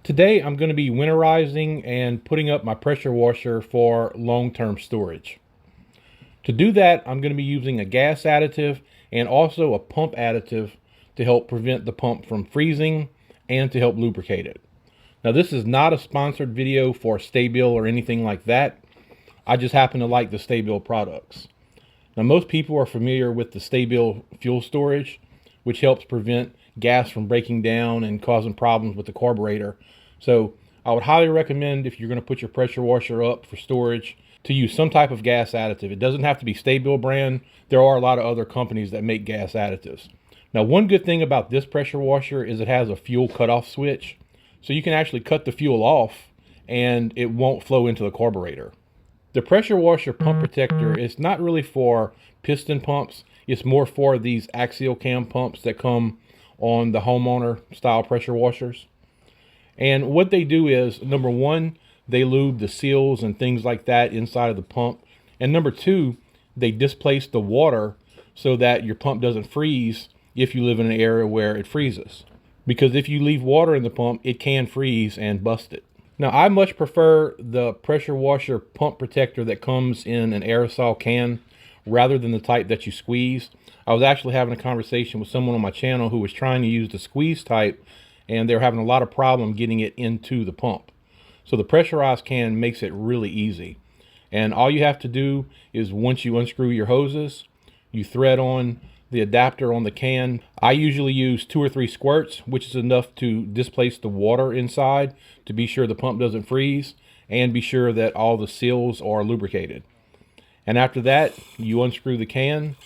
Today I'm going to be winterizing and putting up my pressure washer for long-term storage. To do that, I'm going to be using a gas additive and also a pump additive to help prevent the pump from freezing and to help lubricate it. Now, this is not a sponsored video for Sta-Bil or anything like that. I just happen to like the Sta-Bil products. Now, most people are familiar with the Sta-Bil fuel storage, which helps prevent gas from breaking down and causing problems with the carburetor. So I would highly recommend, if you're going to put your pressure washer up for storage, to use some type of gas additive. It doesn't have to be Sta-Bil brand. There are a lot of other companies that make gas additives. Now, one good thing about this pressure washer is it has a fuel cutoff switch. So you can actually cut the fuel off and it won't flow into the carburetor. The pressure washer pump protector is not really for piston pumps. It's more for these axial cam pumps that come on the homeowner style pressure washers. And what they do is, number one, they lube the seals and things like that inside of the pump. And number two, they displace the water so that your pump doesn't freeze if you live in an area where it freezes. Because if you leave water in the pump, it can freeze and bust it. Now, I much prefer the pressure washer pump protector that comes in an aerosol can rather than the type that you squeeze. I was actually having a conversation with someone on my channel who was trying to use the squeeze type, and they're having a lot of problem getting it into the pump. So the pressurized can makes it really easy. And all you have to do is, once you unscrew your hoses, you thread on the adapter on the can. I usually use 2 or 3 squirts, which is enough to displace the water inside to be sure the pump doesn't freeze and be sure that all the seals are lubricated. And after that, you unscrew the can,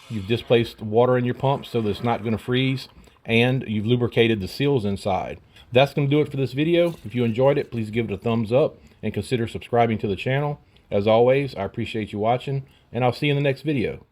you've displaced water in your pump so that it's not going to freeze, and you've lubricated the seals inside. That's going to do it for this video. If you enjoyed it, please give it a thumbs up and consider subscribing to the channel. As always, I appreciate you watching, and I'll see you in the next video.